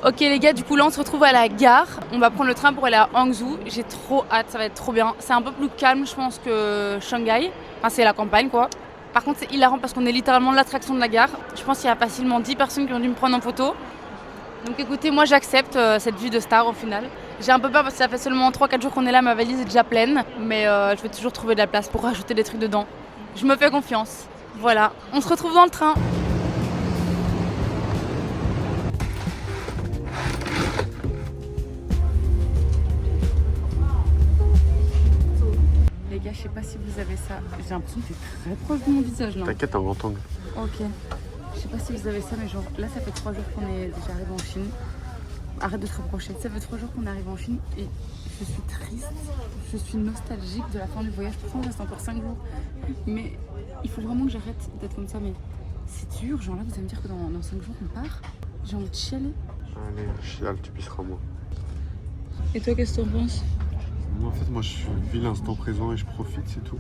Ok les gars, du coup là on se retrouve à la gare. On va prendre le train pour aller à Hangzhou. J'ai trop hâte, ça va être trop bien. C'est un peu plus calme je pense que Shanghai. Enfin c'est la campagne quoi. Par contre c'est hilarant parce qu'on est littéralement l'attraction de la gare. Je pense qu'il y a facilement 10 personnes qui ont dû me prendre en photo. Donc écoutez, moi j'accepte cette vie de star au final. J'ai un peu peur parce que ça fait seulement 3-4 jours qu'on est là, ma valise est déjà pleine. Mais je vais toujours trouver de la place pour rajouter des trucs dedans. Je me fais confiance. Voilà, on se retrouve dans le train. Les gars, je sais pas si vous avez ça. J'ai l'impression que c'est très proche de mon visage là. T'inquiète, on va entendre. Ok. Je sais pas si vous avez ça, mais genre là, ça fait 3 jours qu'on est déjà arrivé en Chine. Arrête de te rapprocher. Ça fait 3 jours qu'on est arrivé en Chine et je suis triste. Je suis nostalgique de la fin du voyage. Pourtant, il reste encore 5 jours. Mais il faut vraiment que j'arrête d'être comme ça. Mais c'est dur. Genre là, vous allez me dire que dans 5 jours, on part. J'ai envie de chialer. Allez, chiale, tu pisseras moi. Et toi, qu'est-ce que t'en penses? Moi, en fait, moi, je vis l'instant présent et je profite, c'est tout.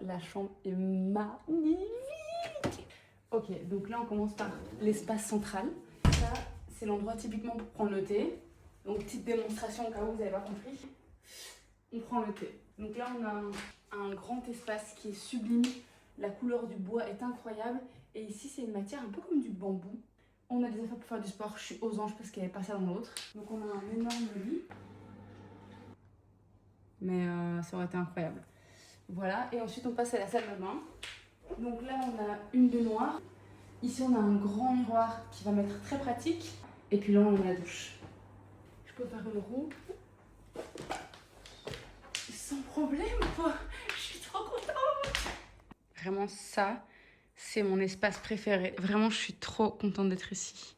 La chambre est magnifique. Ok, donc là on commence par l'espace central. Ça, c'est l'endroit typiquement pour prendre le thé. Donc petite démonstration au cas où vous n'avez pas compris. On prend le thé. Donc là on a un grand espace qui est sublime. La couleur du bois est incroyable. Et ici c'est une matière un peu comme du bambou. On a des affaires pour faire du sport. Je suis aux anges parce qu'il n'y avait pas ça dans l'autre. Donc on a un énorme lit. Mais ça aurait été incroyable. Voilà, et ensuite on passe à la salle de bain. Donc là on a une baignoire. Ici on a un grand miroir qui va m'être très pratique. Et puis là on a la douche. Je peux faire une roue. Sans problème quoi. Je suis trop contente. Vraiment ça, c'est mon espace préféré. Vraiment je suis trop contente d'être ici.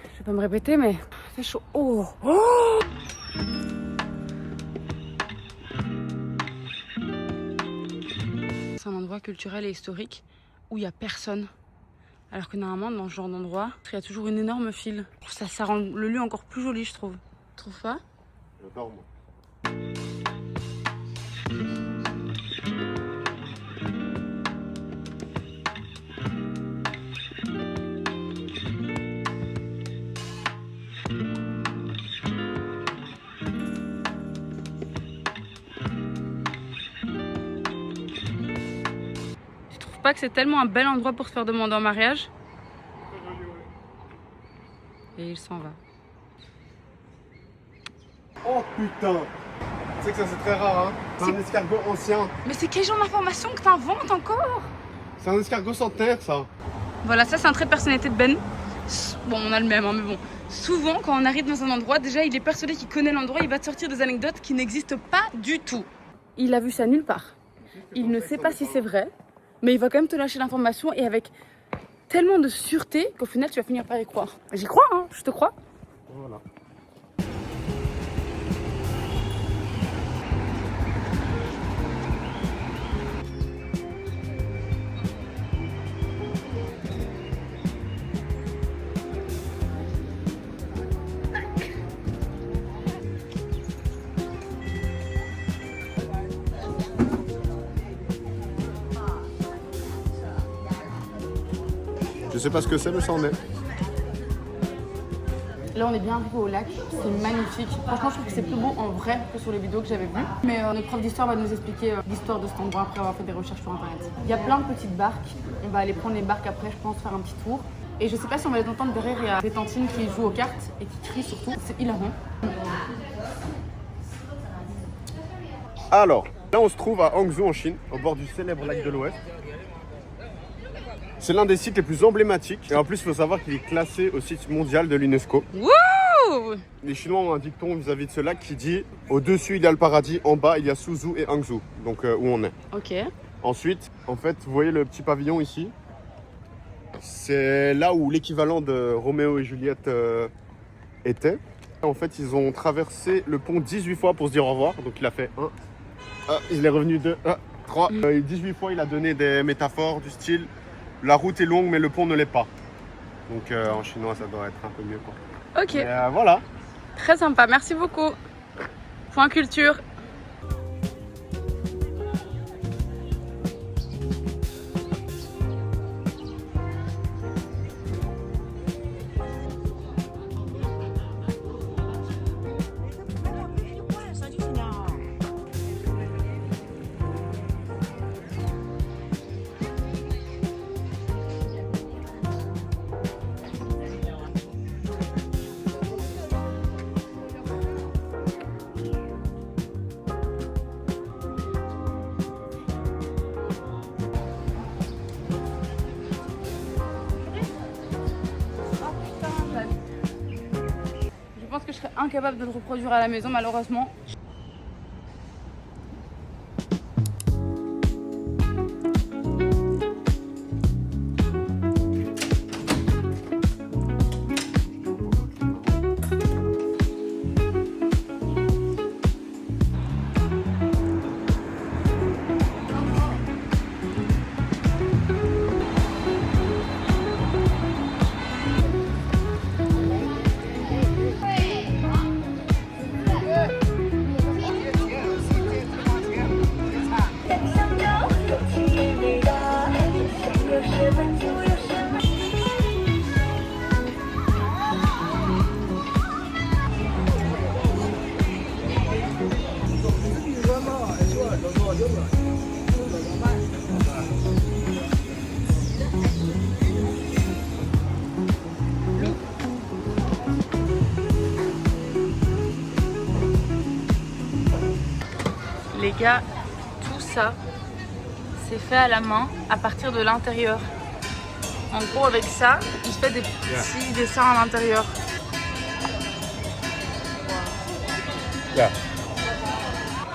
Je vais pas me répéter, mais il fait chaud. Oh, oh. C'est un endroit culturel et historique où il n'y a personne. Alors que normalement, dans ce genre d'endroit, il y a toujours une énorme file. Ça rend le lieu encore plus joli, je trouve. Tu trouves pas? J'adore, moi. Tu trouves pas que c'est tellement un bel endroit pour se faire demander en mariage? Et il s'en va. Oh putain! Tu sais que ça c'est très rare, hein? C'est un escargot ancien. Mais c'est quel genre d'information que t'inventes encore? C'est un escargot centenaire, ça. Voilà, ça c'est un trait de personnalité de Ben. Bon, on a le même, hein, mais bon. Souvent, quand on arrive dans un endroit, déjà il est persuadé qu'il connaît l'endroit, il va te sortir des anecdotes qui n'existent pas du tout. Il a vu ça nulle part. Il ne sait pas si c'est vrai, mais il va quand même te lâcher l'information et avec tellement de sûreté qu'au final tu vas finir par y croire. J'y crois, hein, je te crois. Voilà. Je sais pas ce que c'est, mais ça en est. Là on est bien arrivé au lac, c'est magnifique. Franchement je trouve que c'est plus beau en vrai que sur les vidéos que j'avais vues. Mais notre prof d'histoire va nous expliquer l'histoire de cet endroit après avoir fait des recherches sur internet. Il y a plein de petites barques, on va aller prendre les barques après je pense, faire un petit tour. Et je sais pas si on va les entendre derrière, il y a des tantines qui jouent aux cartes et qui crient surtout, c'est hilarant. Alors, là on se trouve à Hangzhou en Chine, au bord du célèbre lac de l'Ouest. C'est l'un des sites les plus emblématiques. Et en plus, il faut savoir qu'il est classé au site mondial de l'UNESCO. Wouh! Les Chinois ont un dicton vis-à-vis de ce lac qui dit « Au-dessus, il y a le paradis, en bas, il y a Suzhou et Hangzhou », donc où on est. Ok. Ensuite, en fait, vous voyez le petit pavillon ici? C'est là où l'équivalent de Roméo et Juliette était. En fait, ils ont traversé le pont 18 fois pour se dire au revoir. Donc il a fait 1, il est revenu 2, 3. 18 fois, il a donné des métaphores du style « La route est longue, mais le pont ne l'est pas ». Donc en chinois, ça doit être un peu mieux, quoi. Ok. Mais, voilà. Très sympa, merci beaucoup. Point culture. Je pense que je serais incapable de le reproduire à la maison, malheureusement. Les gars, tout ça, c'est fait à la main à partir de l'intérieur. En gros, avec ça, il fait des petits dessins à l'intérieur.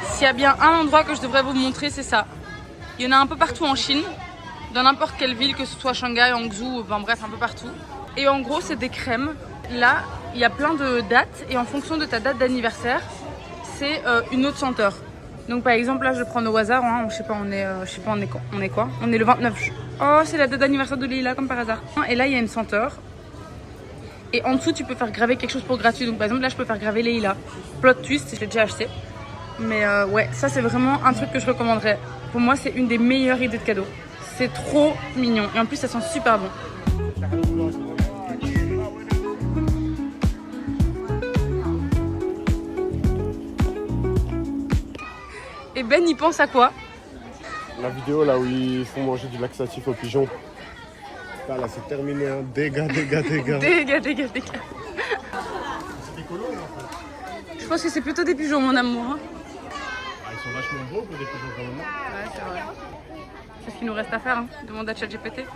S'il y a bien un endroit que je devrais vous montrer, c'est ça. Il y en a un peu partout en Chine, dans n'importe quelle ville, que ce soit Shanghai, Hangzhou, enfin bref, un peu partout. Et en gros, c'est des crèmes. Là, il y a plein de dates et en fonction de ta date d'anniversaire, c'est une autre senteur. Donc par exemple là je prends au hasard, hein, je sais pas on est quand, on est quoi? On est le 29 juin. Oh c'est la date d'anniversaire de Lila comme par hasard. Et là il y a une senteur. Et en dessous tu peux faire graver quelque chose pour gratuit. Donc par exemple là je peux faire graver Lila. Plot twist, je l'ai déjà acheté. Mais ouais ça c'est vraiment un truc que je recommanderais. Pour moi c'est une des meilleures idées de cadeau. C'est trop mignon et en plus ça sent super bon. Et Ben il pense à quoi? La vidéo là où ils font manger du laxatif aux pigeons. Là c'est terminé, hein. Dégâts. Dégâts. C'est des colos en fait. Je pense que c'est plutôt des pigeons mon amour. Hein. Ah, ils sont vachement beaux pour des pigeons quand même. Ouais c'est vrai. C'est ce qu'il nous reste à faire, hein. Demande à ChatGPT.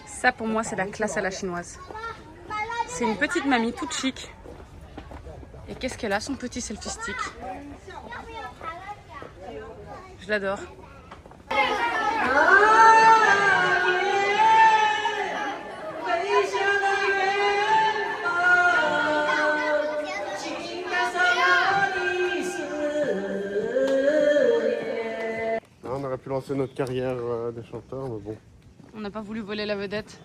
Ça pour moi c'est la classe à la chinoise. C'est une petite mamie toute chic. Et qu'est-ce qu'elle a? Son petit selfie stick. Je l'adore. On aurait pu lancer notre carrière de chanteur, mais bon. On n'a pas voulu voler la vedette.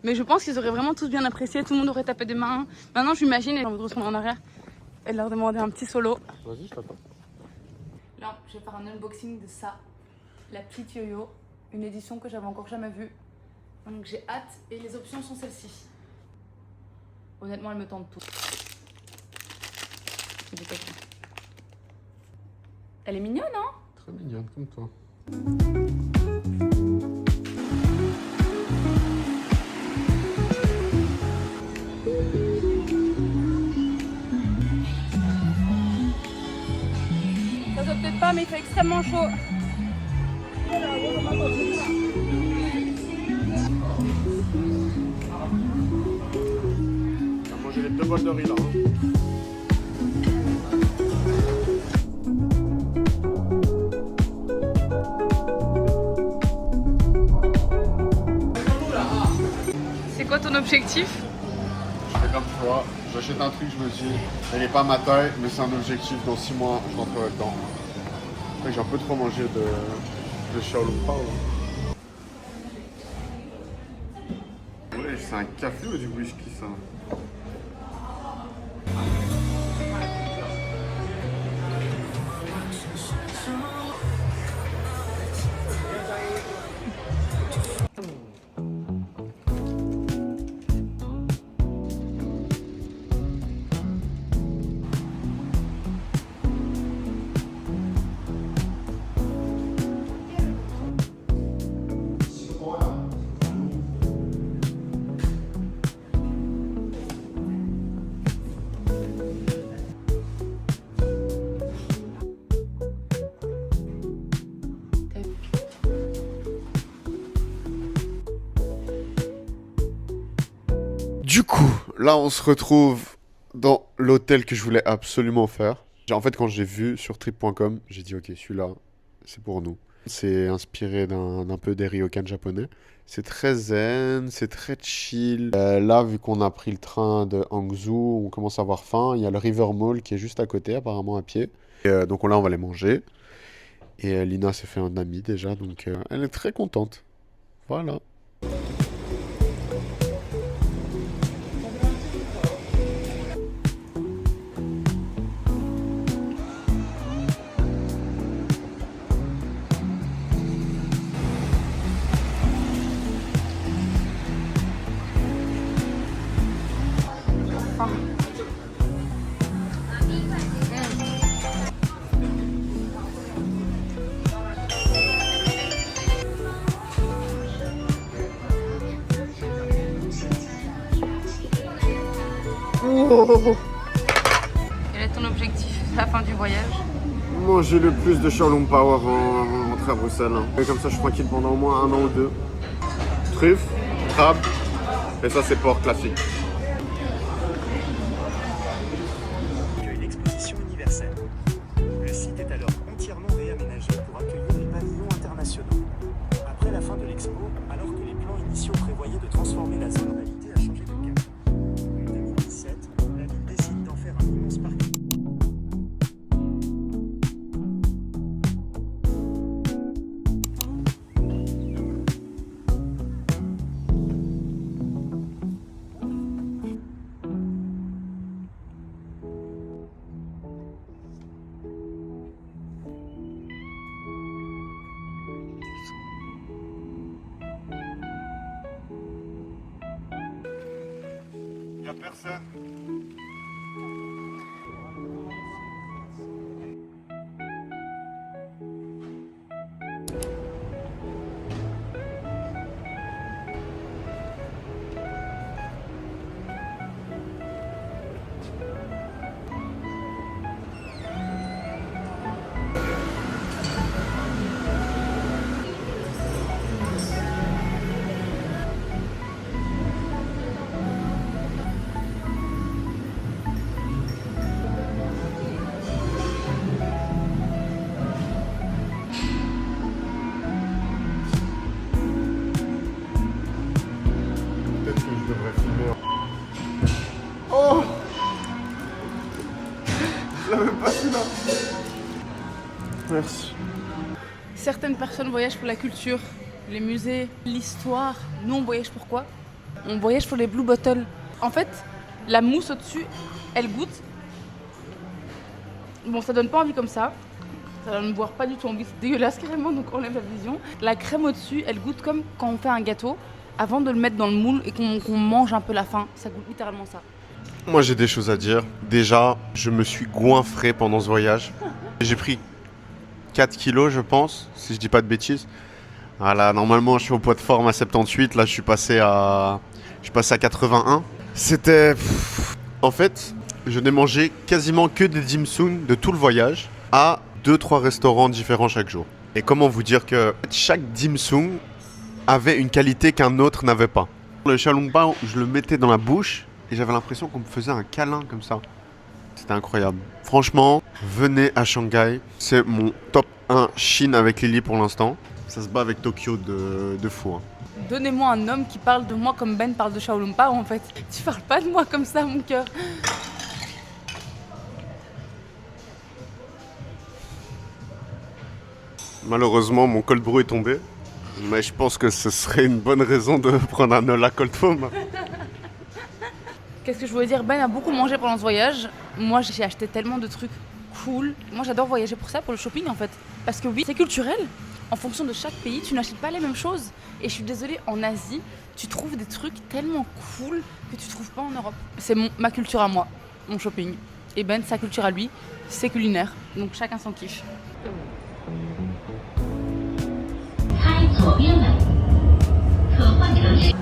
Mais je pense qu'ils auraient vraiment tous bien apprécié. Tout le monde aurait tapé des mains. Maintenant j'imagine, et j'ai envie de retourner en arrière et de leur demander un petit solo. Vas-y, je t'attends. Là, je vais faire un unboxing de ça, la petite yo-yo, une édition que j'avais encore jamais vue. Donc j'ai hâte et les options sont celles-ci. Honnêtement, elles me tentent tout. Elle est mignonne, hein? Très mignonne comme toi. extrêmement chaud. On va manger les 2 bols de riz là. C'est quoi ton objectif? Je fais comme toi, j'achète un truc, je me dis, elle n'est pas à ma taille, mais c'est un objectif, dans 6 mois, je rentrerai dedans. Après, j'ai un peu trop mangé de Xiaolong Pao. Ouais, c'est un café ou du whisky ça? Du coup, là on se retrouve dans l'hôtel que je voulais absolument faire. En fait, quand j'ai vu sur trip.com, j'ai dit ok, celui-là, c'est pour nous. C'est inspiré d'un peu des ryokan japonais. C'est très zen, c'est très chill. Là, vu qu'on a pris le train de Hangzhou, on commence à avoir faim. Il y a le River Mall qui est juste à côté, apparemment à pied. Donc là, on va les manger. Et Lina s'est fait un ami déjà, donc elle est très contente. Voilà. Quel est ton objectif à la fin du voyage? Manger le plus de Xiaolong Pao avant de rentrer à Bruxelles. Et comme ça, je suis tranquille pendant au moins 1 an ou 2. Truffes, crabe, et ça, c'est porc classique. Accueille l'exposition universelle. Le site est alors entièrement réaménagé pour accueillir les pavillons internationaux. Après la fin de l'expo, alors que les plans initiaux prévoyaient de transformer la zone, l'idée a changé de cap. En 2017, la ville décide d'en faire un immense parc. Y'a personne. Peut-être que je devrais filmer. Oh! Je l'avais pas celui-là. Merci. Certaines personnes voyagent pour la culture, les musées, l'histoire. Nous, on voyage pour quoi? On voyage pour les Blue Bottles. En fait, la mousse au-dessus, elle goûte. Bon, ça donne pas envie comme ça. Ça donne boire pas du tout envie, c'est dégueulasse carrément, donc on enlève la vision. La crème au-dessus, elle goûte comme quand on fait un gâteau. Avant de le mettre dans le moule et qu'on mange un peu la fin, ça goûte littéralement ça. Moi, j'ai des choses à dire. Déjà, je me suis goinfré pendant ce voyage. J'ai pris 4 kilos, je pense, si je dis pas de bêtises. Voilà, normalement, je suis au poids de forme à 78. Là, je suis passé à 81. C'était... En fait, je n'ai mangé quasiment que des dim sum de tout le voyage à 2-3 restaurants différents chaque jour. Et comment vous dire que chaque dim sum avait une qualité qu'un autre n'avait pas. Le xiaolongbao, je le mettais dans la bouche et j'avais l'impression qu'on me faisait un câlin comme ça. C'était incroyable. Franchement, venez à Shanghai. C'est mon top 1 Chine avec Lily pour l'instant. Ça se bat avec Tokyo de fou. Hein. Donnez-moi un homme qui parle de moi comme Ben parle de xiaolongbao en fait. Tu parles pas de moi comme ça, mon cœur. Malheureusement, mon cold brew est tombé. Mais je pense que ce serait une bonne raison de prendre un Ola Cold Foam. Qu'est-ce que je voulais dire? Ben a beaucoup mangé pendant ce voyage. Moi, j'ai acheté tellement de trucs cool. Moi, j'adore voyager pour ça, pour le shopping en fait. Parce que oui, c'est culturel. En fonction de chaque pays, tu n'achètes pas les mêmes choses. Et je suis désolée, en Asie, tu trouves des trucs tellement cool que tu trouves pas en Europe. C'est ma culture à moi, mon shopping. Et Ben, sa culture à lui, c'est culinaire. Donc chacun son kiff. 开左边门，可换乘时。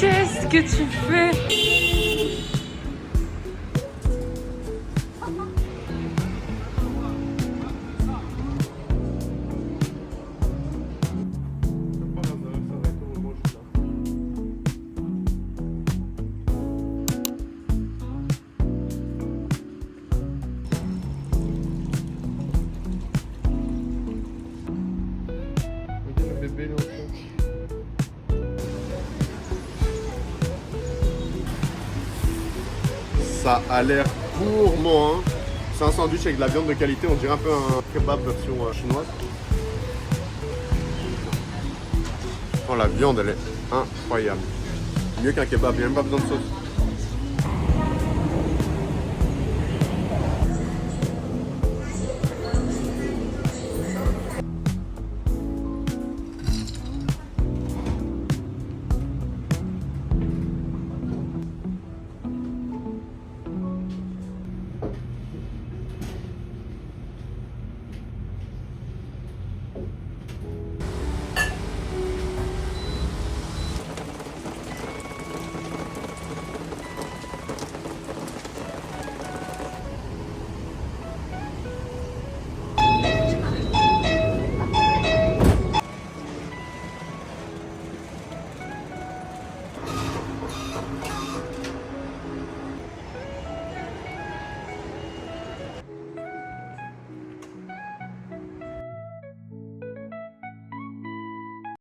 Qu'est-ce que tu fais? Ça a l'air gourmand. Hein. C'est un sandwich avec de la viande de qualité. On dirait un peu un kebab version chinoise. Oh, la viande, elle est incroyable. Mieux qu'un kebab, il n'y a même pas besoin de sauce.